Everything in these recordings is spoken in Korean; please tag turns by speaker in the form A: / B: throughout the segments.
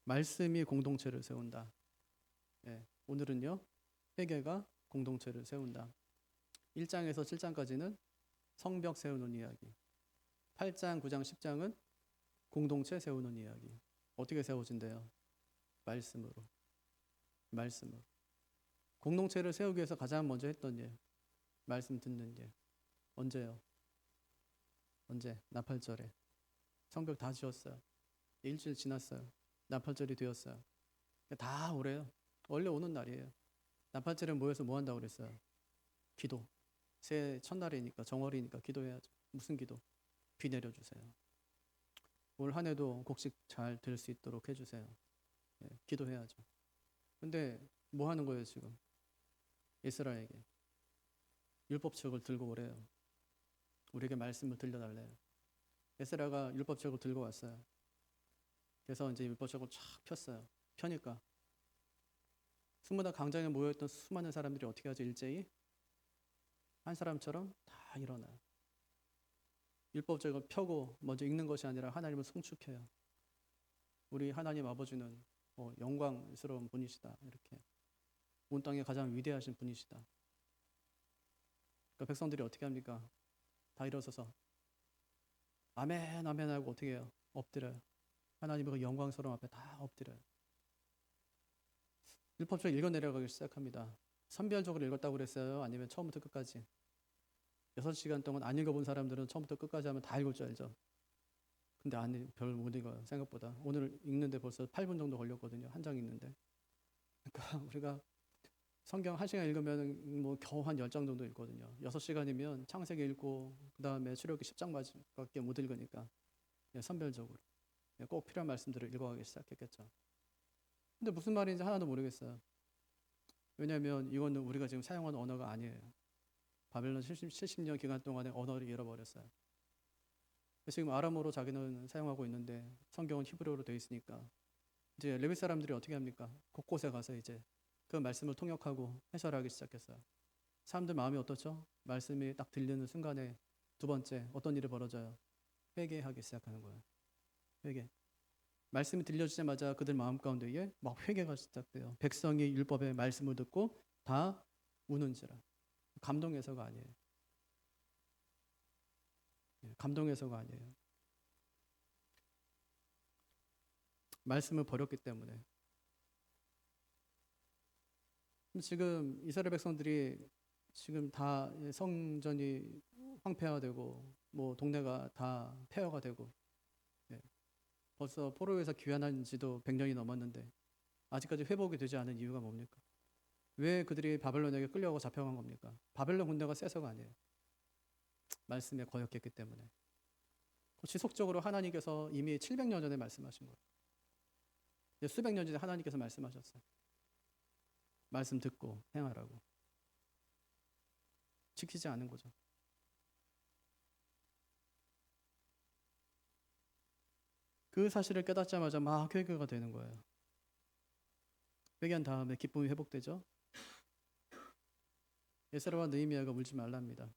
A: 말씀이 공동체를 세운다. 예, 오늘은요, 회개가 공동체를 세운다. 1장에서 7장까지는 성벽 세우는 이야기. 8장, 9장, 10장은 공동체 세우는 이야기. 어떻게 세워진대요? 말씀으로. 말씀으로. 공동체를 세우기 위해서 가장 먼저 했던 일, 말씀 듣는 일. 언제요? 언제? 나팔절에. 성벽 다 지었어요. 일주일 지났어요. 나팔절이 되었어요. 다 오래요. 원래 오는 날이에요. 나팔절에 모여서 뭐 한다고 그랬어요? 기도. 새해 첫날이니까, 정월이니까 기도해야죠. 무슨 기도? 비 내려주세요. 올 한 해도 곡식 잘 될 수 있도록 해주세요. 예, 기도해야죠. 근데 뭐 하는 거예요 지금? 이스라엘에게 율법책을 들고 오래요. 우리에게 말씀을 들려달래요. 에스라가 율법책을 들고 왔어요. 그래서 이제 율법책을 쫙 폈어요. 펴니까 스무다 광장에 모여있던 수많은 사람들이 어떻게 하죠? 일제히 한 사람처럼 다 일어나요. 율법책을 펴고 먼저 읽는 것이 아니라 하나님을 송축해요. 우리 하나님 아버지는 영광스러운 분이시다. 이렇게 온 땅에 가장 위대하신 분이시다. 그러니까 백성들이 어떻게 합니까? 다 일어서서 아멘 아멘 하고 어떻게 해요? 엎드려요. 하나님의 그 영광스러움 앞에 다 엎드려요. 율법책 읽어내려가기 시작합니다. 선별적으로 읽었다고 그랬어요? 아니면 처음부터 끝까지? 6시간 동안 안 읽어본 사람들은 처음부터 끝까지 하면 다 읽을 줄 알죠. 근데 별 못 읽어요. 생각보다. 오늘 읽는데 벌써 8분 정도 걸렸거든요. 한 장 읽는데. 그러니까 우리가 성경 1시간 읽으면 뭐 겨우 한 10장 정도 읽거든요. 6시간이면 창세기 읽고 그 다음에 출애굽기 10장밖에 못 읽으니까 선별적으로 꼭 필요한 말씀들을 읽어가기 시작했겠죠. 근데 무슨 말인지 하나도 모르겠어요. 왜냐하면 이거는 우리가 지금 사용하는 언어가 아니에요. 바벨론 70년 기간 동안의 언어를 잃어버렸어요. 지금 아람어로 자기는 사용하고 있는데 성경은 히브리어로 되어 있으니까 이제 레위 사람들이 어떻게 합니까? 곳곳에 가서 이제 그 말씀을 통역하고 해설하기 시작했어요. 사람들 마음이 어떻죠? 말씀이 딱 들리는 순간에 두 번째 어떤 일이 벌어져요? 회개하기 시작하는 거예요. 회개. 말씀이 들려주자마자 그들 마음 가운데에 막 회개가 시작돼요. 백성이 율법의 말씀을 듣고 다 우는지라. 감동해서가 아니에요. 감동해서가 아니에요. 말씀을 버렸기 때문에. 지금 이스라엘 백성들이 지금 다 성전이 황폐화되고 뭐 동네가 다 폐허가 되고 벌써 포로에서 귀환한 지도 100년이 넘었는데 아직까지 회복이 되지 않은 이유가 뭡니까? 왜 그들이 바벨론에게 끌려가고 잡혀간 겁니까? 바벨론 군대가 세서가 아니에요. 말씀에 거역했기 때문에. 지속적으로 하나님께서 이미 700년 전에 말씀하신 거예요. 수백 년 전에 하나님께서 말씀하셨어요. 말씀 듣고 행하라고. 지키지 않은 거죠. 그 사실을 깨닫자마자 막 회개가 되는 거예요. 회개한 다음에 기쁨이 회복되죠. 에스라와 느헤미야가 울지 말랍니다.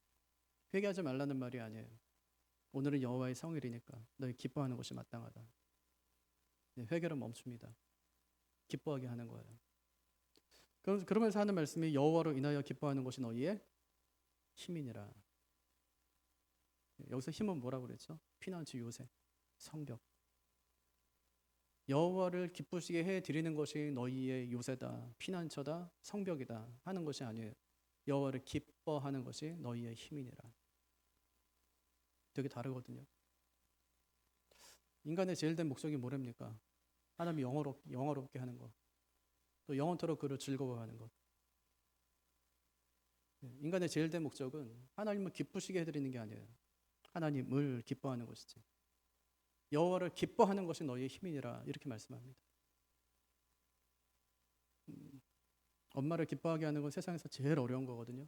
A: 회개하지 말라는 말이 아니에요. 오늘은 여호와의 성일이니까 너희 기뻐하는 것이 마땅하다. 회개를 멈춥니다. 기뻐하게 하는 거예요. 그러면서 하는 말씀이 여호와로 인하여 기뻐하는 것이 너희의 힘이니라. 여기서 힘은 뭐라고 그랬죠? 피난처 요새, 성벽. 여호와를 기쁘시게 해 드리는 것이 너희의 요새다, 피난처다, 성벽이다 하는 것이 아니에요. 여호와를 기뻐하는 것이 너희의 힘이니라. 되게 다르거든요. 인간의 제일 된 목적이 뭐랍니까? 하나님이 영화롭게 하는 것, 또 영원토록 그를 즐거워하는 것. 인간의 제일 된 목적은 하나님을 기쁘시게 해드리는 게 아니에요. 하나님을 기뻐하는 것이지. 여호와를 기뻐하는 것이 너희의 힘이니라 이렇게 말씀합니다. 엄마를 기뻐하게 하는 건 세상에서 제일 어려운 거거든요.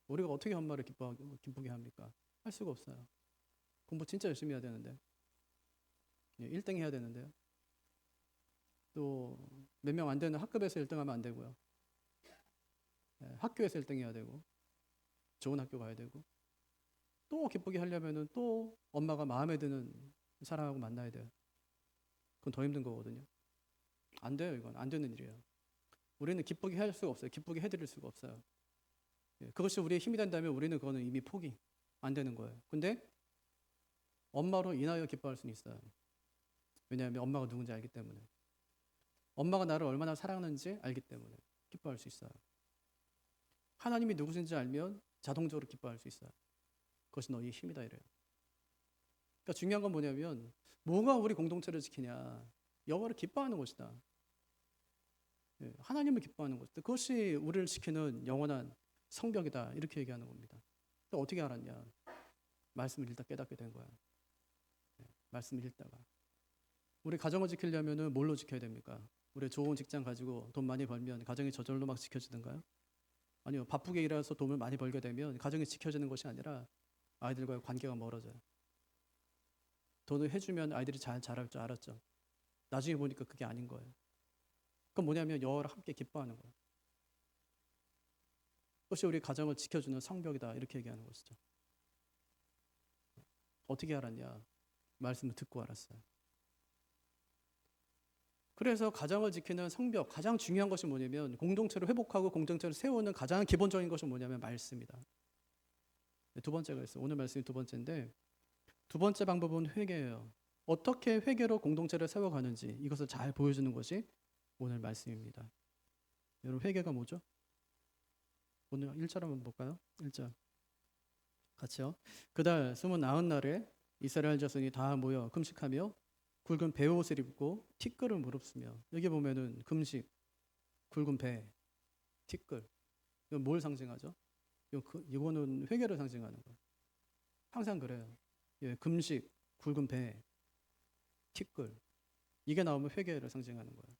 A: 우리가 어떻게 엄마를 기쁘게 합니까? 할 수가 없어요. 공부 진짜 열심히 해야 되는데 1등 해야 되는데요. 또 몇 명 안 되는 학급에서 1등하면 안 되고요. 학교에서 1등 해야 되고 좋은 학교 가야 되고 또 기쁘게 하려면은 또 엄마가 마음에 드는 사람하고 만나야 돼요. 그건 더 힘든 거거든요. 안 돼요. 이건 안 되는 일이에요. 우리는 기쁘게 할 수가 없어요. 기쁘게 해드릴 수가 없어요. 그것이 우리의 힘이 된다면 우리는 그거는 이미 포기 안 되는 거예요. 근데 엄마로 인하여 기뻐할 수는 있어요. 왜냐하면 엄마가 누군지 알기 때문에. 엄마가 나를 얼마나 사랑하는지 알기 때문에 기뻐할 수 있어요. 하나님이 누구신지 알면 자동적으로 기뻐할 수 있어요. 그것이 너희의 힘이다 이래요. 그러니까 중요한 건 뭐냐면 뭐가 우리 공동체를 지키냐. 여호와를 기뻐하는 것이다. 하나님을 기뻐하는 것이다. 그것이 우리를 지키는 영원한 성벽이다. 이렇게 얘기하는 겁니다. 또 어떻게 알았냐. 말씀을 읽다 깨닫게 된 거야. 말씀을 읽다가. 우리 가정을 지키려면 뭘로 지켜야 됩니까? 우리 좋은 직장 가지고 돈 많이 벌면 가정이 저절로 막 지켜지던가요? 아니요. 바쁘게 일해서 돈을 많이 벌게 되면 가정이 지켜지는 것이 아니라 아이들과의 관계가 멀어져요. 돈을 해주면 아이들이 잘 자랄 줄 알았죠. 나중에 보니까 그게 아닌 거예요. 그건 뭐냐면 여호와를 함께 기뻐하는 거예요. 그것이 우리 가정을 지켜주는 성벽이다 이렇게 얘기하는 것이죠. 어떻게 알았냐? 말씀을 듣고 알았어요. 그래서 가정을 지키는 성벽, 가장 중요한 것이 뭐냐면 공동체를 회복하고 공동체를 세우는 가장 기본적인 것이 뭐냐면 말씀이다. 두 번째가 있어요. 오늘 말씀이 두 번째인데 두 번째 방법은 회개예요. 어떻게 회개로 공동체를 세워가는지 이것을 잘 보여주는 것이 오늘 말씀입니다. 여러분 회개가 뭐죠? 오늘 1절 한번 볼까요? 1절 같이요. 그달 29날에 이스라엘 자손이 다 모여 금식하며 굵은 베옷을 입고 티끌을 무릅쓰며 여기 보면은 금식, 굵은 배, 티끌 이건 뭘 상징하죠? 이거는 회개를 상징하는 거예요. 항상 그래요. 금식, 굵은 배, 티끌 이게 나오면 회개를 상징하는 거예요.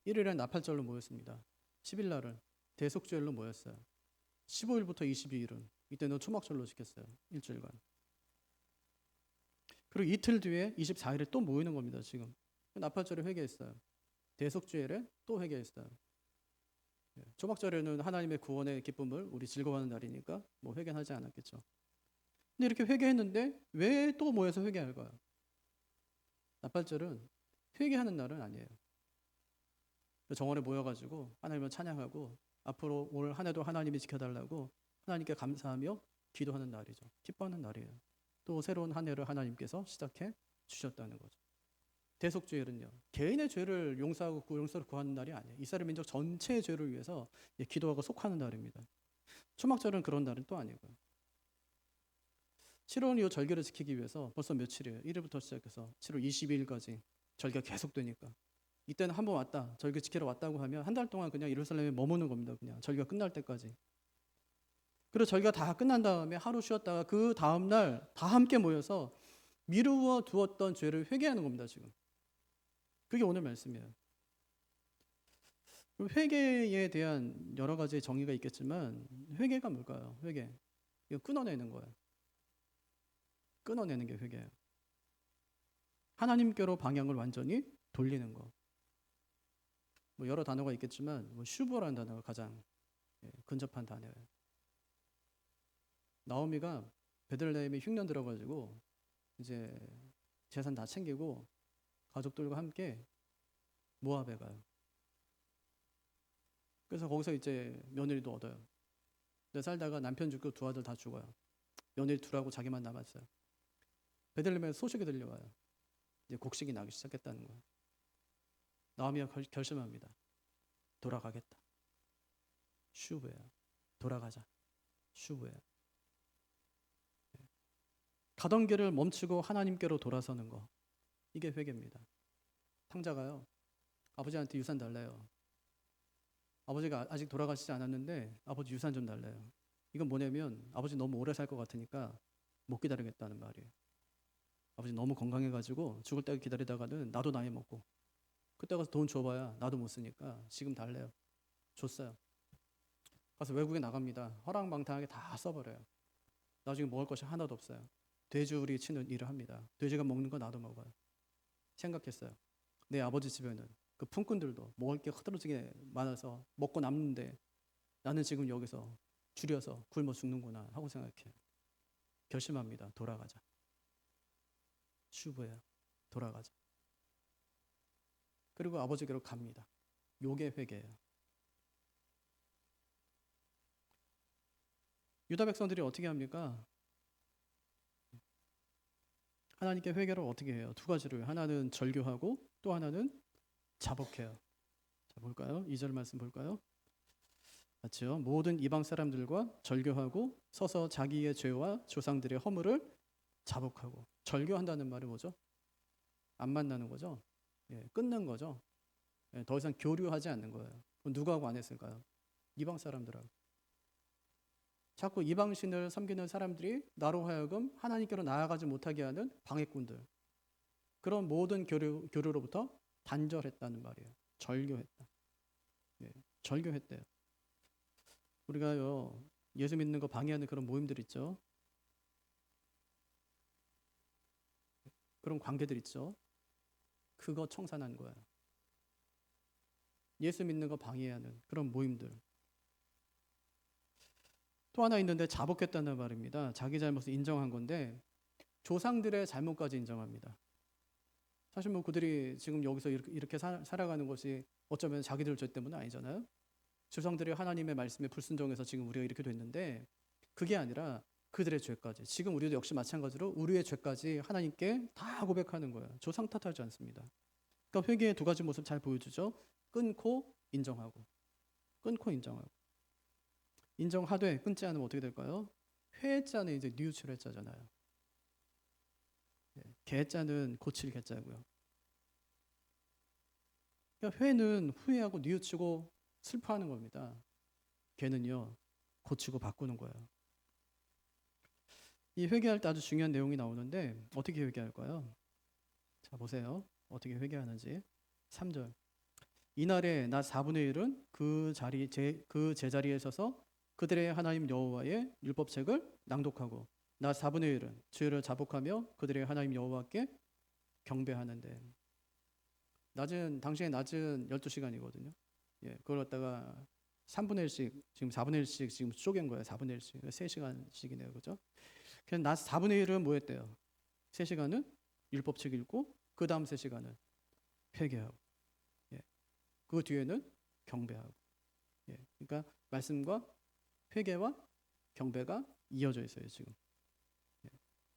A: 1일엔 나팔절로 모였습니다. 10일날은 대속죄일로 모였어요. 15일부터 22일은 이때는 초막절로 지켰어요. 일주일간. 그리고 이틀 뒤에 24일에 또 모이는 겁니다. 지금 나팔절에 회개했어요. 대속죄일에 또 회개했어요. 초막절에는 하나님의 구원의 기쁨을 우리 즐거워하는 날이니까 뭐 회개하지 않았겠죠. 근데 이렇게 회개했는데 왜 또 모여서 회개할까요? 나팔절은 회개하는 날은 아니에요. 정원에 모여가지고 하나님을 찬양하고 앞으로 올 한 해도 하나님이 지켜달라고 하나님께 감사하며 기도하는 날이죠. 기뻐하는 날이에요. 또 새로운 한 해를 하나님께서 시작해 주셨다는 거죠. 대속죄일은요. 개인의 죄를 용서하고 용서를 구하는 날이 아니에요. 이스라엘 민족 전체의 죄를 위해서 기도하고 속하는 날입니다. 초막절은 그런 날은 또 아니고요. 7월 이후 절기를 지키기 위해서 벌써 며칠이에요. 1일부터 시작해서 7월 22일까지 절기가 계속되니까 이때는 한 번 왔다. 절기 지키러 왔다고 하면 한 달 동안 그냥 예루살렘에 머무는 겁니다. 그냥 절기가 끝날 때까지. 그리고 절기가 다 끝난 다음에 하루 쉬었다가 그 다음날 다 함께 모여서 미루어 두었던 죄를 회개하는 겁니다. 지금. 그게 오늘 말씀이에요. 회개에 대한 여러 가지 정의가 있겠지만 회개가 뭘까요? 회개. 이거 끊어내는 거예요. 끊어내는 게 회개예요. 하나님께로 방향을 완전히 돌리는 거. 뭐 여러 단어가 있겠지만 뭐 슈브라는 단어가 가장 근접한 단어예요. 나오미가 베들레헴에 흉년 들어가지고 이제 재산 다 챙기고 가족들과 함께 모압에 가요. 그래서 거기서 이제 며느리도 얻어요. 근데 살다가 남편 죽고 두 아들 다 죽어요. 며느리 둘하고 자기만 남았어요. 베들레헴에서 소식이 들려와요. 이제 곡식이 나기 시작했다는 거예요. 나오미가 결심합니다. 돌아가겠다. 슈브예요. 돌아가자. 슈브예요. 가던 길을 멈추고 하나님께로 돌아서는 거. 이게 회개입니다. 탕자가요. 아버지한테 유산 달래요. 아버지가 아직 돌아가시지 않았는데 아버지 유산 좀 달래요. 이건 뭐냐면 아버지 너무 오래 살 것 같으니까 못 기다리겠다는 말이에요. 아버지 너무 건강해가지고 죽을 때까지 기다리다가는 나도 나이 먹고 그때 가서 돈 줘봐야 나도 못 쓰니까 지금 달래요. 줬어요. 가서 외국에 나갑니다. 허랑방탕하게 다 써버려요. 나중에 먹을 것이 하나도 없어요. 돼지우리 치는 일을 합니다. 돼지가 먹는 거 나도 먹어요. 생각했어요. 내 아버지 집에는 그 품꾼들도 먹을 게 흐드러지게 많아서 먹고 남는데 나는 지금 여기서 줄여서 굶어 죽는구나 하고 생각해요. 결심합니다. 돌아가자. 슈브야. 돌아가자. 그리고 아버지께로 갑니다. 요게 회개예요. 유다 백성들이 어떻게 합니까? 하나님께 회개를 어떻게 해요? 두 가지로 해요. 하나는 절규하고 또 하나는 자복해요. 자, 볼까요? 2절 말씀 볼까요? 맞죠? 모든 이방 사람들과 절교하고 서서 자기의 죄와 조상들의 허물을 자복하고. 절교한다는 말이 뭐죠? 안 만나는 거죠. 예, 끊는 거죠. 예, 더 이상 교류하지 않는 거예요. 누구하고 안 했을까요? 이방 사람들하고. 자꾸 이방신을 섬기는 사람들이 나로 하여금 하나님께로 나아가지 못하게 하는 방해꾼들. 그런 모든 교류로부터 단절했다는 말이에요. 절교했다. 예, 절교했대요. 우리가요, 예수 믿는 거 방해하는 그런 모임들 있죠. 그런 관계들 있죠. 그거 청산한 거예요. 예수 믿는 거 방해하는 그런 모임들. 또 하나 있는데 자복했다는 말입니다. 자기 잘못을 인정한 건데 조상들의 잘못까지 인정합니다. 사실 뭐 그들이 지금 여기서 이렇게 살아가는 것이 어쩌면 자기들 죄 때문은 아니잖아요. 조상들이 하나님의 말씀에 불순종해서 지금 우리가 이렇게 됐는데 그게 아니라 그들의 죄까지, 지금 우리도 역시 마찬가지로 우리의 죄까지 하나님께 다 고백하는 거예요. 조상 탓하지 않습니다. 그러니까 회개의 두 가지 모습 잘 보여주죠. 끊고 인정하고, 끊고 인정하고. 인정하되 끊지 않으면 어떻게 될까요? 회자는 이제 뉘우칠 회자잖아요. 개자는 고칠 개자고요. 그러니까 회는 후회하고 뉘우치고 슬퍼하는 겁니다. 개는요, 고치고 바꾸는 거예요. 이 회개할 때 아주 중요한 내용이 나오는데 어떻게 회개할까요? 자, 보세요. 어떻게 회개하는지. 3절. 이날에 나 4분의 1은 그 제자리에 서서 그들의 하나님 여호와의 율법책을 낭독하고 나 4분의 1은 죄를 자복하며 그들의 하나님 여호와께 경배하는데 당시에 낮은 12시간이거든요. 예, 그걸 갖다가 3분의 1씩 지금 4분의 1씩 지금 쪼갠 거예요. 4분의 1씩. 3시간씩이네요. 그죠? 그냥 낮 4분의 1은 뭐 했대요? 3시간은 율법책 읽고 그 다음 3시간은 회개하고 예. 그 뒤에는 경배하고 예. 그러니까 말씀과 회개와 경배가 이어져 있어요. 지금. 예.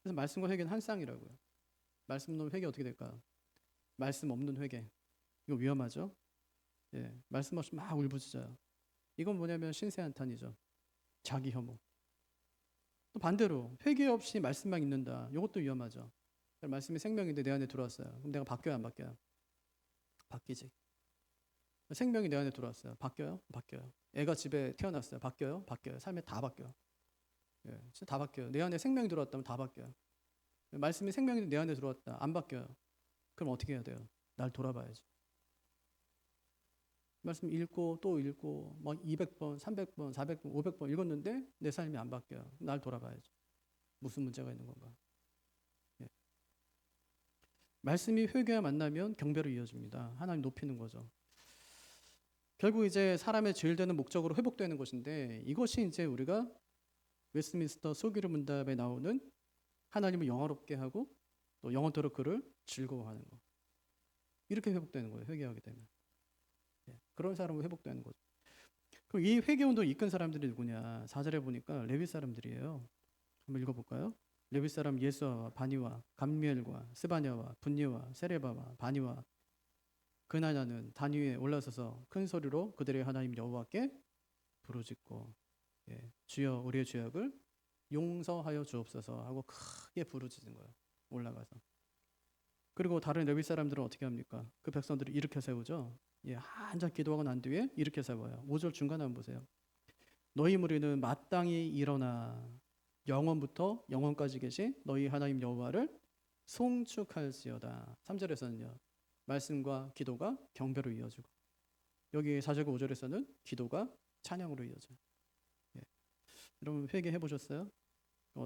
A: 그래서 말씀과 회개는 한 쌍이라고요. 말씀 없는 회개 어떻게 될까요? 말씀 없는 회개. 이거 위험하죠? 예. 말씀 없이 막 울부짖어요. 이건 뭐냐면 신세한탄이죠. 자기 혐오. 또 반대로 회개 없이 말씀만 읽는다. 이것도 위험하죠. 말씀이 생명인데 내 안에 들어왔어요. 그럼 내가 바뀌어요, 안 바뀌어요? 바뀌지. 생명이 내 안에 들어왔어요. 바뀌어요? 바뀌어요. 애가 집에 태어났어요. 바뀌어요? 바뀌어요. 삶에 다 바뀌어요. 예, 진짜 다 바뀌어요. 내 안에 생명이 들어왔다면 다 바뀌어요. 말씀이 생명이 내 안에 들어왔다. 안 바뀌어요. 그럼 어떻게 해야 돼요? 날 돌아봐야지. 말씀 읽고 또 읽고 막 200번, 300번, 400번, 500번 읽었는데 내 삶이 안 바뀌어요. 날 돌아봐야지. 무슨 문제가 있는 건가? 예. 말씀이 회개와 만나면 경배로 이어집니다. 하나님 높이는 거죠. 결국 이제 사람의 죄일 되는 목적으로 회복되는 것인데 이것이 이제 우리가 웨스트민스터 소규르 문답에 나오는 하나님을 영화롭게 하고 또 영원토록 그를 즐거워하는 거. 이렇게 회복되는 거예요. 회개하게 되면. 예, 그런 사람은 회복되는 거죠. 그럼 이 회개운동을 이끈 사람들이 누구냐? 4절에 보니까 레위 사람들이에요. 한번 읽어볼까요? 레위 사람 예수와 바니와 감미엘과 스바냐와 분니와 세레바와 바니와 그나냐는 단 위에 올라서서 큰 소리로 그들의 하나님 여호와께 부르짖고 예, 주여 우리의 죄악을 용서하여 주옵소서 하고 크게 부르짖는 거예요. 올라가서. 그리고 다른 레위 사람들은 어떻게 합니까? 그 백성들을 일으켜 세우죠. 예, 한참 기도하고 난 뒤에 일으켜 세워요. 5절 중간에 한번 보세요. 너희 무리는 마땅히 일어나 영원부터 영원까지 계신 너희 하나님 여호와를 송축할지어다. 3절에서는요. 말씀과 기도가 경배로 이어지고 여기 4절과 5절에서는 기도가 찬양으로 이어져요. 예. 여러분 회개해 보셨어요?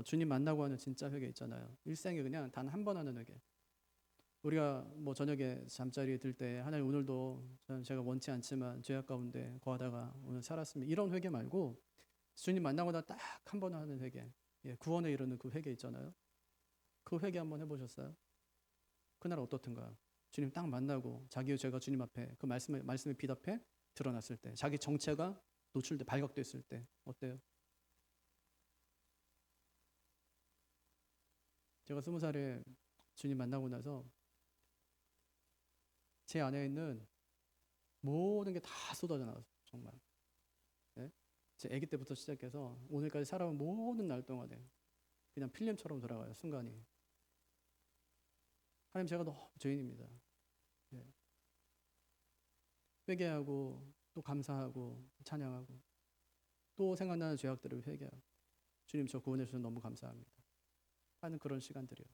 A: 주님 만나고 하는 진짜 회개 있잖아요. 일생에 그냥 단 한 번 하는 회개. 우리가 뭐 저녁에 잠자리에 들 때 하나님 오늘도 제가 원치 않지만 죄악 가운데 거하다가 오늘 살았으면 이런 회개 말고 주님 만나고 나 딱 한 번 하는 회개. 예, 구원에 이르는 그 회개 있잖아요. 그 회개 한번 해보셨어요? 그날 어떻든가? 주님 딱 만나고 자기의 죄가 주님 앞에 그 말씀의 빛 앞에 드러났을 때, 자기 정체가 노출돼 발각됐을 때 어때요? 제가 20살에 주님 만나고 나서 제 안에 있는 모든 게 다 쏟아져 나왔어요. 정말. 네? 제 아기 때부터 시작해서 오늘까지 살아온 모든 날 동안에 그냥 필름처럼 돌아가요. 순간이. 하나님, 제가 너무 죄인입니다. 네. 회개하고 또 감사하고 찬양하고 또 생각나는 죄악들을 회개하고 주님, 저 구원해 주셔서 너무 감사합니다 하는 그런 시간들이요.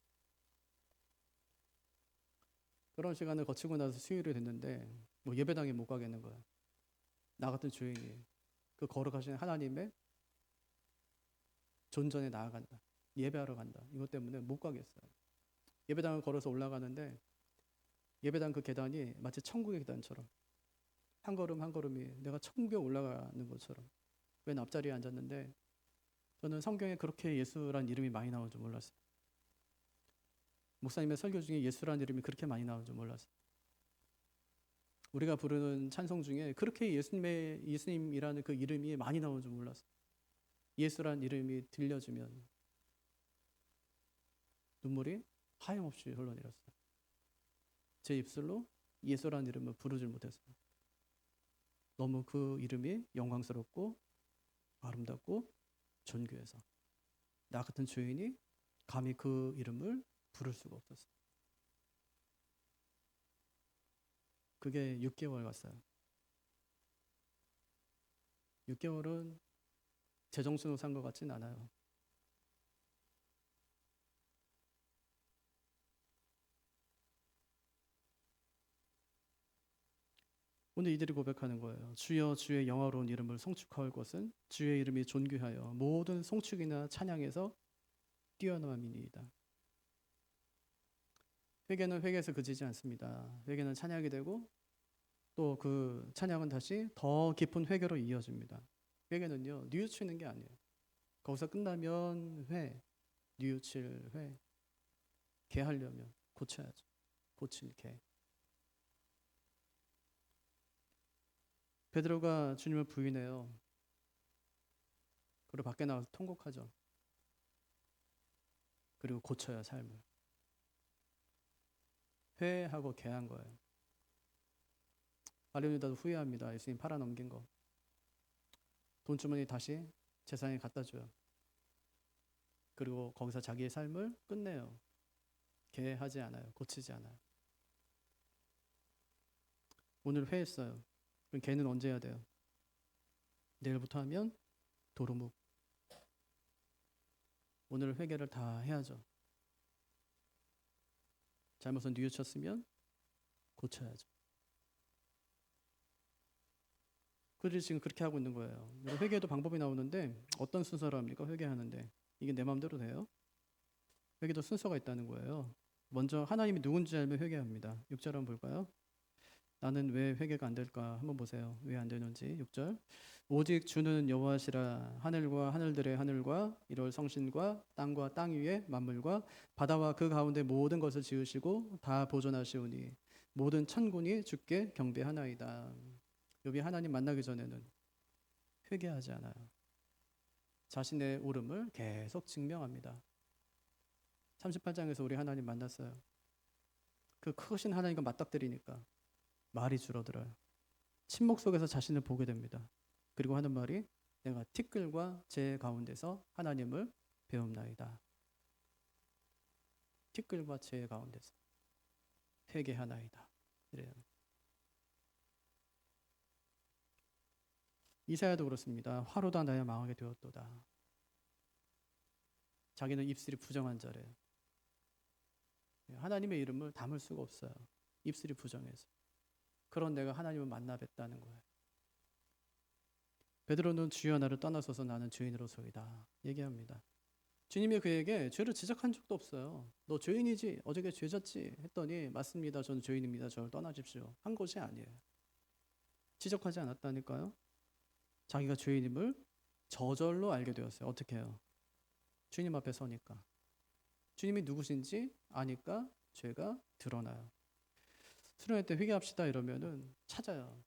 A: 그런 시간을 거치고 나서 수요일이 됐는데 뭐 예배당에 못 가겠는 거야. 나 같은 죄인이 그 거룩하신 하나님의 존전에 나아간다, 예배하러 간다, 이것 때문에 못 가겠어요. 예배당을 걸어서 올라가는데 예배당 그 계단이 마치 천국의 계단처럼 한 걸음 한 걸음이 내가 천국에 올라가는 것처럼 맨 앞자리에 앉았는데, 저는 성경에 그렇게 예수란 이름이 많이 나오는 줄 몰랐어요. 목사님의 설교 중에 예수란 이름이 그렇게 많이 나오는 줄 몰랐어요. 우리가 부르는 찬송 중에 그렇게 예수님이라는 그 이름이 많이 나오는 줄 몰랐어요. 예수란 이름이 들려주면 눈물이 하염없이 흘러내렸어요. 제 입술로 예수란 이름을 부르질 못했어요. 너무 그 이름이 영광스럽고 아름답고 존귀해서 나 같은 죄인이 감히 그 이름을 부를 수가 없었어요. 그게 6개월 갔어요. 6개월은 제정신으로 산 것 같진 않아요. 오늘 이들이 고백하는 거예요. 주여, 주의 영화로운 이름을 송축할 것은 주의 이름이 존귀하여 모든 송축이나 찬양에서 뛰어남이니이다. 회개는 회개에서 그치지 않습니다. 회개는 찬양이 되고 또 그 찬양은 다시 더 깊은 회개로 이어집니다. 회개는요, 뉘우치는 게 아니에요. 거기서 끝나면 뉘우칠 회. 개하려면 고쳐야죠. 고칠 개. 베드로가 주님을 부인해요. 그리고 밖에 나가서 통곡하죠. 그리고 고쳐요, 삶을. 회하고 개한 거예요. 말레오니다도 후회합니다. 예수님 팔아넘긴 거. 돈주머니 다시 재산에 갖다 줘요. 그리고 거기서 자기의 삶을 끝내요. 개하지 않아요. 고치지 않아요. 오늘 회했어요. 그럼 개는 언제 해야 돼요? 내일부터 하면 도루묵. 오늘 회개를 다 해야죠. 잘못은 뉘우쳤으면 고쳐야죠. 그들이 지금 그렇게 하고 있는 거예요. 회개에도 방법이 나오는데 어떤 순서로 합니까? 회개하는데 이게 내 마음대로 돼요? 회개도 순서가 있다는 거예요. 먼저 하나님이 누군지 알면 회개합니다. 6절 한번 볼까요? 나는 왜 회개가 안 될까? 한번 보세요. 왜 안 되는지. 6절. 오직 주는 여호와시라. 하늘과 하늘들의 하늘과 이럴 성신과 땅과 땅 위의 만물과 바다와 그 가운데 모든 것을 지으시고 다 보존하시오니 모든 천군이 주께 경배하나이다. 욥이 하나님 만나기 전에는 회개하지 않아요. 자신의 옳음을 계속 증명합니다. 38장에서 우리 하나님 만났어요. 그 크신 하나님과 맞닥뜨리니까 말이 줄어들어요. 침묵 속에서 자신을 보게 됩니다. 그리고 하는 말이 내가 티끌과 재 가운데서 하나님을 배움나이다. 티끌과 재 가운데서 회개하나이다. 이래요. 이사야도 그렇습니다. 화로다 나야 망하게 되었도다. 자기는 입술이 부정한 자래요. 하나님의 이름을 담을 수가 없어요. 입술이 부정해서. 그런 내가 하나님을 만나 뵀다는 거예요. 베드로는 주여 나를 떠나소서 나는 죄인으로소이다 얘기합니다. 주님이 그에게 죄를 지적한 적도 없어요. 너 죄인이지? 어저께 죄 졌지? 했더니 맞습니다. 저는 죄인입니다. 저를 떠나십시오. 한 것이 아니에요. 지적하지 않았다니까요. 자기가 죄인임을 저절로 알게 되었어요. 어떻게 해요? 주님 앞에 서니까. 주님이 누구신지 아니까 죄가 드러나요. 수련회 때 회개합시다 이러면은 찾아요.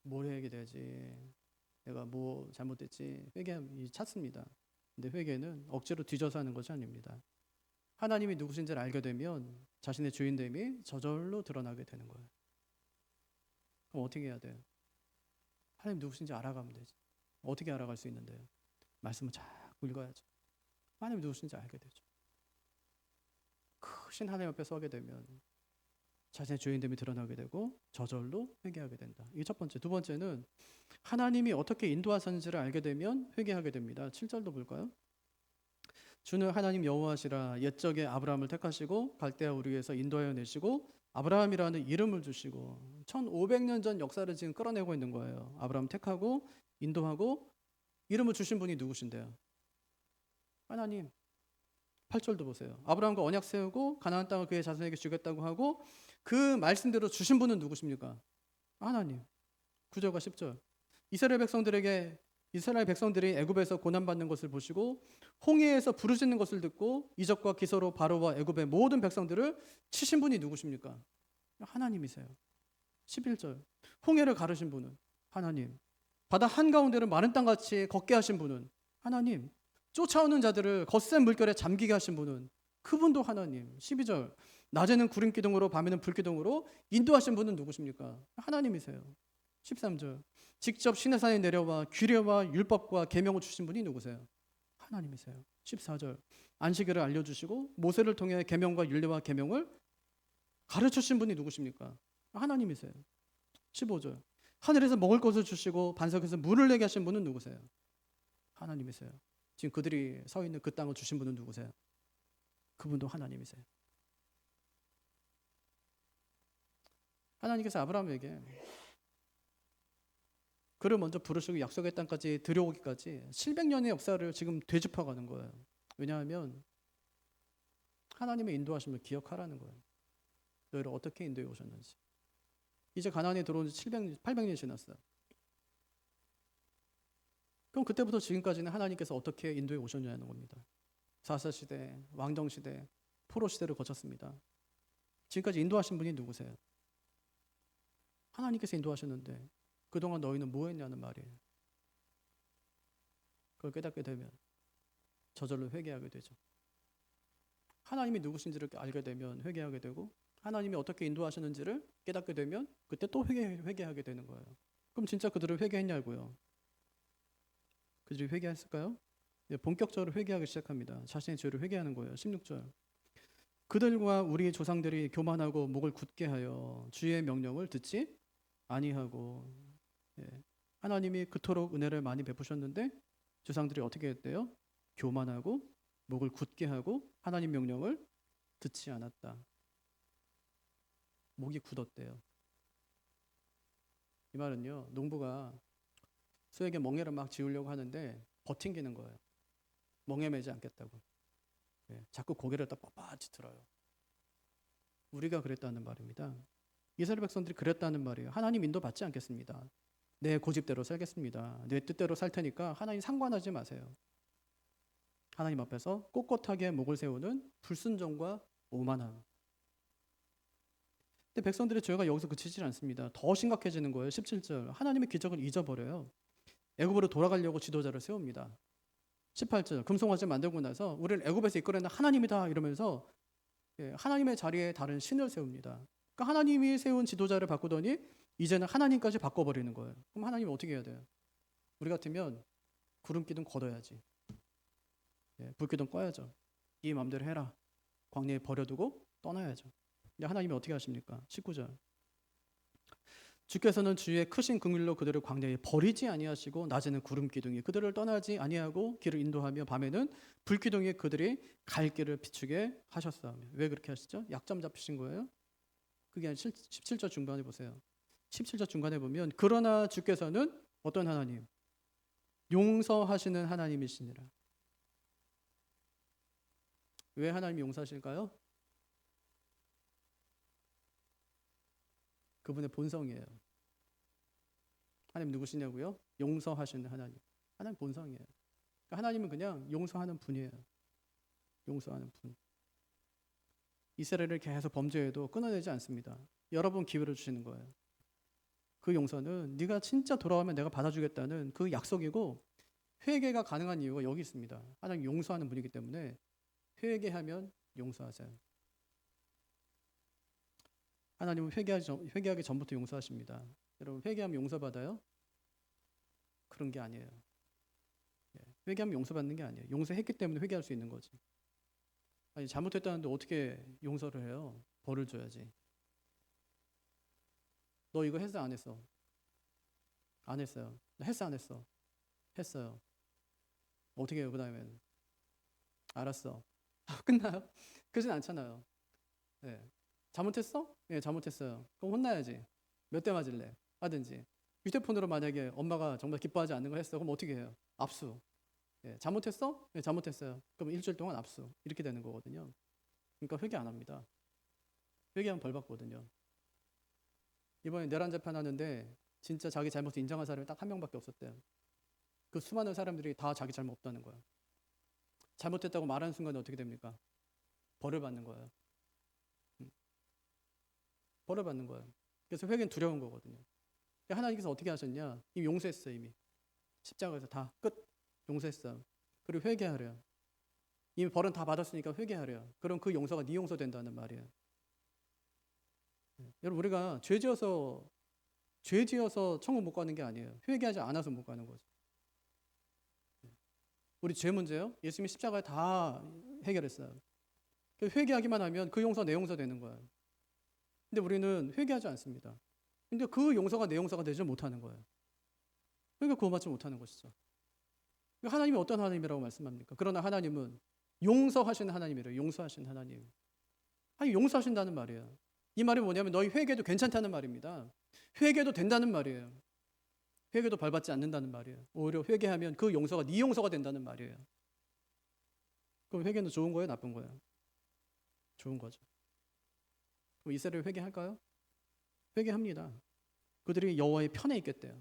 A: 뭘 해야 되지? 내가 뭐 잘못됐지? 찾습니다. 근데 회개는 억지로 뒤져서 하는 것이 아닙니다. 하나님이 누구신지를 알게 되면 자신의 주인됨이 저절로 드러나게 되는 거예요. 그럼 어떻게 해야 돼요? 하나님 누구신지 알아가면 되지. 어떻게 알아갈 수 있는데요? 말씀을 자꾸 읽어야죠. 하나님 누구신지 알게 되죠. 크신 하나님 앞에 서게 되면 자신의 주인됨이 드러나게 되고 저절로 회개하게 된다. 이게 첫 번째. 두 번째는 하나님이 어떻게 인도하셨는지를 알게 되면 회개하게 됩니다. 7절도 볼까요? 주는 하나님 여호와시라. 옛적에 아브라함을 택하시고 갈대아 우르에서 인도하여 내시고 아브라함이라는 이름을 주시고 1500년 전 역사를 지금 끌어내고 있는 거예요. 아브라함 택하고 인도하고 이름을 주신 분이 누구신데요? 하나님. 8절도 보세요. 아브라함과 언약 세우고 가나안 땅을 그의 자손에게 주겠다고 하고 그 말씀대로 주신 분은 누구십니까? 하나님. 9절과 10절. 이스라엘 백성들이 애굽에서 고난받는 것을 보시고 홍해에서 부르짖는 것을 듣고 이적과 기서로 바로와 애굽의 모든 백성들을 치신 분이 누구십니까? 하나님이세요. 11절. 홍해를 가르신 분은 하나님. 바다 한가운데를 마른 땅같이 걷게 하신 분은 하나님. 쫓아오는 자들을 거센 물결에 잠기게 하신 분은 그분도 하나님. 12절. 낮에는 구름 기둥으로 밤에는 불 기둥으로 인도하신 분은 누구십니까? 하나님이세요. 13절. 직접 시내산에 내려와 규례와 율법과 계명을 주신 분이 누구세요? 하나님이세요. 14절. 안식일을 알려주시고 모세를 통해 계명과 율례와 계명을 가르치신 분이 누구십니까? 하나님이세요. 15절. 하늘에서 먹을 것을 주시고 반석에서 물을 내게 하신 분은 누구세요? 하나님이세요. 지금 그들이 서 있는 그 땅을 주신 분은 누구세요? 그분도 하나님이세요. 하나님께서 아브라함에게 그를 먼저 부르시고 약속의 땅까지 들여오기까지 700년의 역사를 지금 되짚어가는 거예요. 왜냐하면 하나님의 인도하심을 기억하라는 거예요. 너희를 어떻게 인도해 오셨는지. 이제 가나안에 들어온 지 800년이 지났어요. 그럼 그때부터 지금까지는 하나님께서 어떻게 인도해 오셨냐는 겁니다. 사사시대, 왕정시대, 포로시대를 거쳤습니다. 지금까지 인도하신 분이 누구세요? 하나님께서 인도하셨는데 그동안 너희는 뭐 했냐는 말이에요. 그걸 깨닫게 되면 저절로 회개하게 되죠. 하나님이 누구신지를 알게 되면 회개하게 되고 하나님이 어떻게 인도하셨는지를 깨닫게 되면 그때 또 회개하게 되는 거예요. 그럼 진짜 그들을 회개했냐고요? 그들이 회개했을까요? 네, 본격적으로 회개하기 시작합니다. 자신의 죄를 회개하는 거예요. 16절. 그들과 우리 조상들이 교만하고 목을 굳게 하여 주의 명령을 듣지 아니하고. 예. 하나님이 그토록 은혜를 많이 베푸셨는데 조상들이 어떻게 했대요? 교만하고 목을 굳게 하고 하나님 명령을 듣지 않았다. 목이 굳었대요. 이 말은요, 농부가 소에게 멍에를 막 지우려고 하는데 버팅기는 거예요. 멍에 매지 않겠다고. 예, 자꾸 고개를 딱 빳빳이 들어요. 우리가 그랬다는 말입니다. 이스라엘 백성들이 그랬다는 말이에요. 하나님 인도 받지 않겠습니다. 내 고집대로 살겠습니다. 내 뜻대로 살 테니까 하나님 상관하지 마세요. 하나님 앞에서 꼿꼿하게 목을 세우는 불순종과 오만함. 근데 백성들의 죄가 여기서 그치질 않습니다. 더 심각해지는 거예요. 17절. 하나님의 기적을 잊어버려요. 애굽으로 돌아가려고 지도자를 세웁니다. 18절. 금송아지 만들고 나서 우리를 애굽에서 이끌어낸 하나님이다 이러면서 하나님의 자리에 다른 신을 세웁니다. 그러니까 하나님이 세운 지도자를 바꾸더니 이제는 하나님까지 바꿔버리는 거예요. 그럼 하나님이 어떻게 해야 돼요? 우리 같으면 구름기둥 걷어야지. 불기둥 꺼야죠. 네 마음대로 해라. 광야에 버려두고 떠나야죠. 근데 하나님이 어떻게 하십니까? 19절. 주께서는 주의 크신 긍휼로 그들을 광야에 버리지 아니하시고 낮에는 구름기둥이 그들을 떠나지 아니하고 길을 인도하며 밤에는 불기둥이 그들이 갈 길을 비추게 하셨사오며. 왜 그렇게 하시죠? 약점 잡히신 거예요? 그게 아니라 17절 중간에 보세요. 17절 중간에 보면 그러나 주께서는 어떤 하나님? 용서하시는 하나님이시니라. 왜 하나님이 용서하실까요? 그분의 본성이에요. 하나님 누구시냐고요? 용서하시는 하나님. 하나님 본성이에요. 그러니까 하나님은 그냥 용서하는 분이에요. 용서하는 분. 이스라엘을 계속 범죄해도 끊어내지 않습니다. 여러 번 기회를 주시는 거예요. 그 용서는 네가 진짜 돌아오면 내가 받아주겠다는 그 약속이고, 회개가 가능한 이유가 여기 있습니다. 하나님 용서하는 분이기 때문에 회개하면 용서하세요. 하나님은 회개하기 전부터 용서하십니다. 여러분, 회개하면 용서받아요? 그런 게 아니에요. 회개하면 용서받는 게 아니에요. 용서했기 때문에 회개할 수 있는 거지. 아니, 잘못했다는데 어떻게 용서를 해요? 벌을 줘야지. 너 이거 했어 안 했어? 안 했어요. 했어 안 했어? 했어요. 어떻게 해요? 그 다음에는 알았어. 끝나요? 그러진 않잖아요. 네. 잘못했어? 네, 잘못했어요. 그럼 혼나야지. 몇 대 맞을래? 하든지. 휴대폰으로 만약에 엄마가 정말 기뻐하지 않는 걸 했어. 그럼 어떻게 해요? 압수. 네, 잘못했어? 네, 잘못했어요. 그럼 일주일 동안 압수. 이렇게 되는 거거든요. 그러니까 회개 안 합니다. 회개하면 벌 받거든요. 이번에 내란 재판 하는데 진짜 자기 잘못을 인정한 사람이 딱 한 명밖에 없었대요. 그 수많은 사람들이 다 자기 잘못 없다는 거예요. 잘못했다고 말하는 순간에 어떻게 됩니까? 벌을 받는 거예요. 벌을 받는 거예요. 그래서 회개는 두려운 거거든요. 하나님께서 어떻게 하셨냐? 이미 용서했어요. 이미 십자가에서 다 끝 용서했어요. 그리고 회개하래요. 이미 벌은 다 받았으니까 회개하래요. 그럼 그 용서가 네 용서 된다는 말이에요. 여러분, 우리가 죄 지어서 천국 못 가는 게 아니에요. 회개하지 않아서 못 가는 거죠. 우리 죄 문제요? 예수님이 십자가에 다 해결했어요. 회개하기만 하면 그 용서가 내 용서 되는 거예요. 근데 우리는 회개하지 않습니다. 근데 그 용서가 내 용서가 되지 못하는 거예요. 그러니까 구원받지 못하는 것이죠. 하나님이 어떤 하나님이라고 말씀합니까? 그러나 하나님은 용서하시는 하나님이래요. 용서하시는 하나님. 아니, 용서하신다는 말이에요. 이 말이 뭐냐면 너희 회개도 괜찮다는 말입니다. 회개도 된다는 말이에요. 회개도 벌받지 않는다는 말이에요. 오히려 회개하면 그 용서가 네 용서가 된다는 말이에요. 그럼 회개는 좋은 거예요? 나쁜 거예요? 좋은 거죠. 그럼 이스라엘 회개할까요? 회개합니다. 그들이 여호와의 편에 있겠대요.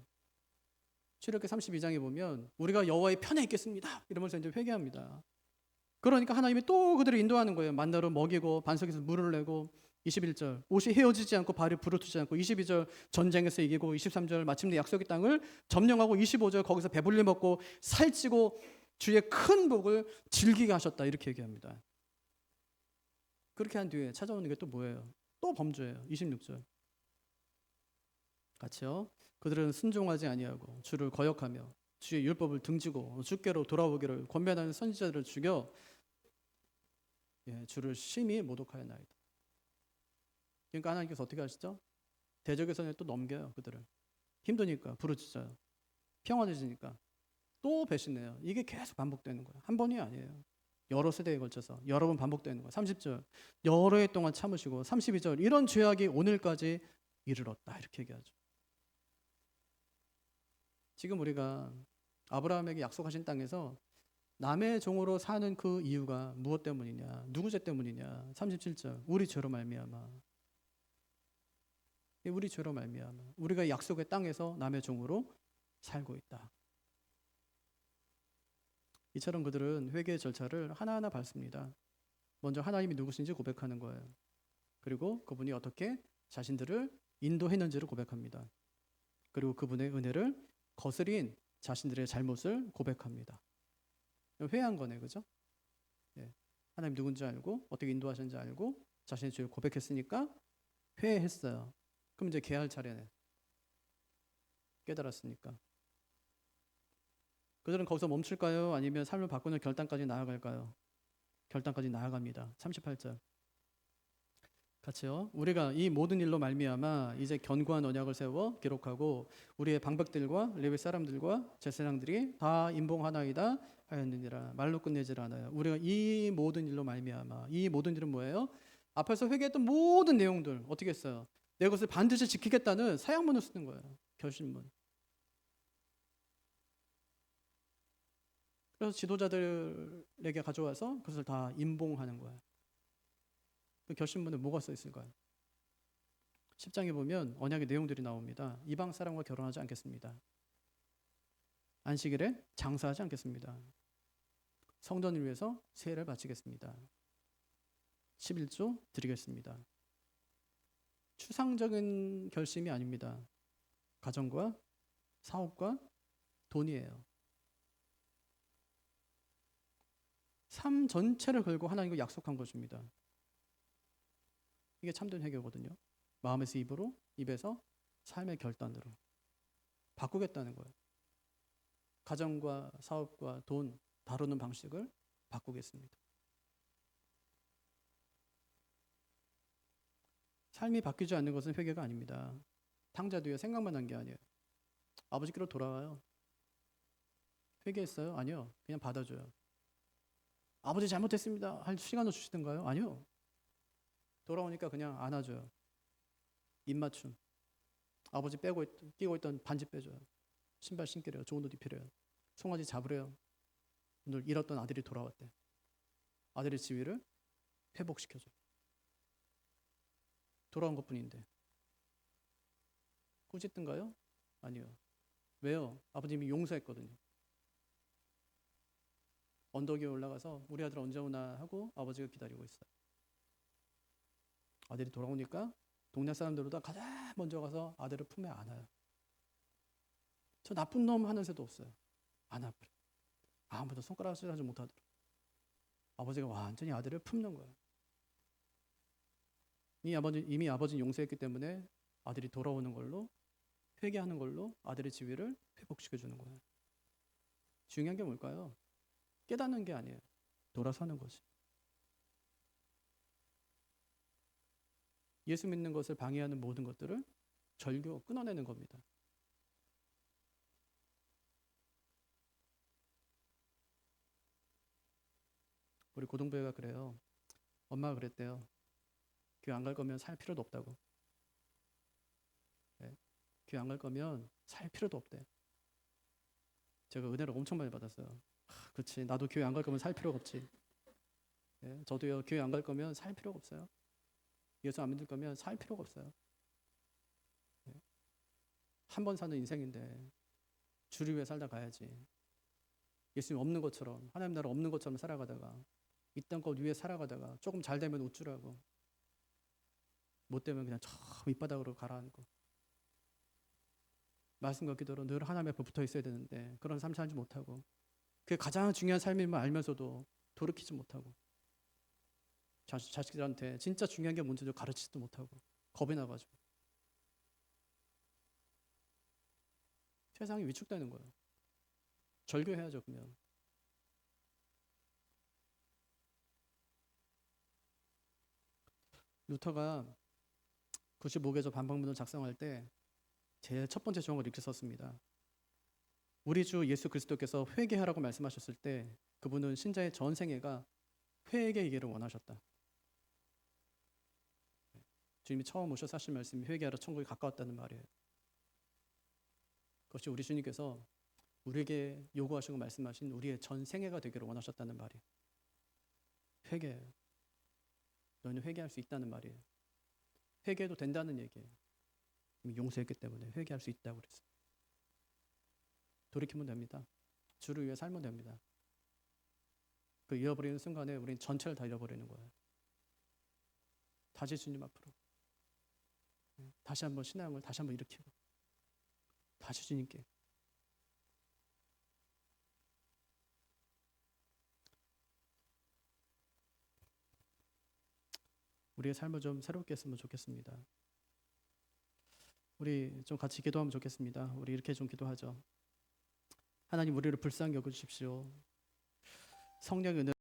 A: 출애굽기 32장에 보면 우리가 여호와의 편에 있겠습니다. 이러면서 이제 회개합니다. 그러니까 하나님이 또 그들을 인도하는 거예요. 만나로 먹이고 반석에서 물을 내고 21절 옷이 헤어지지 않고 발이 부르트지 않고 22절 전쟁에서 이기고 23절 마침내 약속의 땅을 점령하고 25절 거기서 배불리 먹고 살찌고 주의 큰 복을 즐기게 하셨다. 이렇게 얘기합니다. 그렇게 한 뒤에 찾아오는 게 또 뭐예요? 또 범죄예요. 26절 같이요. 그들은 순종하지 아니하고 주를 거역하며 주의 율법을 등지고 주께로 돌아오기를 권면하는 선지자들을 죽여 주를 심히 모독하였나이다. 그러니까 하나님께서 어떻게 하시죠? 대적의 선에 또 넘겨요. 그들을 힘드니까 부르짖어요. 평안해지니까 또 배신해요. 이게 계속 반복되는 거예요. 한 번이 아니에요. 여러 세대에 걸쳐서 여러 번 반복되는 거예요. 30절 여러 해 동안 참으시고 32절 이런 죄악이 오늘까지 이르렀다. 이렇게 얘기하죠. 지금 우리가 아브라함에게 약속하신 땅에서 남의 종으로 사는 그 이유가 무엇 때문이냐? 누구 죄 때문이냐? 37절 우리 죄로 말미암아. 우리 죄로 말미암아. 우리가 약속의 땅에서 남의 종으로 살고 있다. 이처럼 그들은 회개의 절차를 하나하나 밟습니다. 먼저 하나님이 누구신지 고백하는 거예요. 그리고 그분이 어떻게 자신들을 인도했는지를 고백합니다. 그리고 그분의 은혜를 거스린 자신들의 잘못을 고백합니다. 회개한 거네, 그죠? 하나님 누군지 알고 어떻게 인도하셨는지 알고 자신의 죄를 고백했으니까 회개했어요. 그럼 이제 개할 차례네. 깨달았으니까. 그들은 거기서 멈출까요? 아니면 삶을 바꾸는 결단까지 나아갈까요? 결단까지 나아갑니다. 38절 같이요. 우리가 이 모든 일로 말미암아 이제 견고한 언약을 세워 기록하고 우리의 방백들과 레위 사람들과 제사장들이 다 인봉하나이다 하였느니라. 말로 끝내질 않아요. 우리가 이 모든 일로 말미암아. 이 모든 일은 뭐예요? 앞에서 회개했던 모든 내용들 어떻게 했어요? 내 것을 반드시 지키겠다는 사양문을 쓰는 거예요. 결심문. 그래서 지도자들에게 가져와서 그것을 다 인봉하는 거예요. 그 결심문에 뭐가 써 있을까요? 10장에 보면 언약의 내용들이 나옵니다. 이방 사람과 결혼하지 않겠습니다. 안식일에 장사하지 않겠습니다. 성전을 위해서 세례를 바치겠습니다. 11조 드리겠습니다. 추상적인 결심이 아닙니다. 가정과 사업과 돈이에요. 삶 전체를 걸고 하나님과 약속한 것입니다. 이게 참된 회개거든요. 마음에서 입으로, 입에서 삶의 결단으로 바꾸겠다는 거예요. 가정과 사업과 돈 다루는 방식을 바꾸겠습니다. 삶이 바뀌지 않는 것은 회개가 아닙니다. 탕자도요, 생각만 한 게 아니에요. 아버지께로 돌아와요. 회개했어요? 아니요. 그냥 받아줘요. 아버지 잘못했습니다. 할 시간을 주시던가요? 아니요. 돌아오니까 그냥 안아줘요. 입맞춤. 아버지 끼고 있던 반지 빼줘요. 신발 신기래요. 좋은 옷 입히래요. 송아지 잡으래요. 오늘 잃었던 아들이 돌아왔대. 아들의 지위를 회복시켜줘요. 돌아온 것뿐인데. 꾸짖던가요? 아니요. 왜요? 아버님이 용서했거든요. 언덕 위에 올라가서 우리 아들 언제 오나 하고 아버지가 기다리고 있어요. 아들이 돌아오니까 동네 사람들보다 가장 먼저 가서 아들을 품에 안아요. 저 나쁜 놈 하는 새도 없어요. 안아버려. 아무도 손가락질 하지 못하도록. 아버지가 완전히 아들을 품는 거예요. 이미 아버지는 용서했기 때문에 아들이 돌아오는 걸로, 회개하는 걸로 아들의 지위를 회복시켜주는 거예요. 중요한 게 뭘까요? 깨닫는 게 아니에요. 돌아서는 것이. 예수 믿는 것을 방해하는 모든 것들을 절교 끊어내는 겁니다. 우리 고등부애가 그래요. 엄마가 그랬대요. 교회 안 갈 거면 살 필요도 없다고. 네. 교회 안 갈 거면 살 필요도 없대. 제가 은혜를 엄청 많이 받았어요. 그렇지. 나도 교회 안 갈 거면 살 필요가 없지. 네. 저도요. 교회 안 갈 거면 살 필요가 없어요. 예수 안 믿을 거면 살 필요가 없어요. 네. 한 번 사는 인생인데 주를 위해 살다 가야지. 예수님 없는 것처럼, 하나님 나라 없는 것처럼 살아가다가 이 땅 것 위에 살아가다가 조금 잘 되면 우쭐하고 못 되면 그냥 저 밑바닥으로 가라앉고 말씀과 기도로 늘 하나님 앞에 붙어 있어야 되는데 그런 삶 살지 못하고 그게 가장 중요한 삶임을 알면서도 돌이키지 못하고 자식들한테 진짜 중요한 게 뭔지도 가르치지도 못하고 겁이 나가지고 세상이 위축되는 거예요. 절교해야죠. 그러면 루터가 95개조 반박문을 작성할 때 제일 첫 번째 조항을 이렇게 썼습니다. 우리 주 예수 그리스도께서 회개하라고 말씀하셨을 때 그분은 신자의 전 생애가 회개이기를 원하셨다. 주님이 처음 오셔서 하신 말씀이 회개하라 천국이 가까웠다는 말이에요. 그것이 우리 주님께서 우리에게 요구하시고 말씀하신 우리의 전 생애가 되기를 원하셨다는 말이에요. 회개해요. 너희는 회개할 수 있다는 말이에요. 회개해도 된다는 얘기예요. 이미 용서했기 때문에 회개할 수 있다고 그랬어요. 돌이키면 됩니다. 주를 위해 살면 됩니다. 그 잃어버리는 순간에 우리는 전체를 다 잃어버리는 거예요. 다시 주님 앞으로. 다시 한번 신앙을 다시 한번 일으키고 다시 주님께. 우리의 삶을 좀 새롭게 했으면 좋겠습니다. 우리 좀 같이 기도하면 좋겠습니다. 우리 이렇게 좀 기도하죠. 하나님, 우리를 불쌍히 여겨주십시오. 성령의 은혜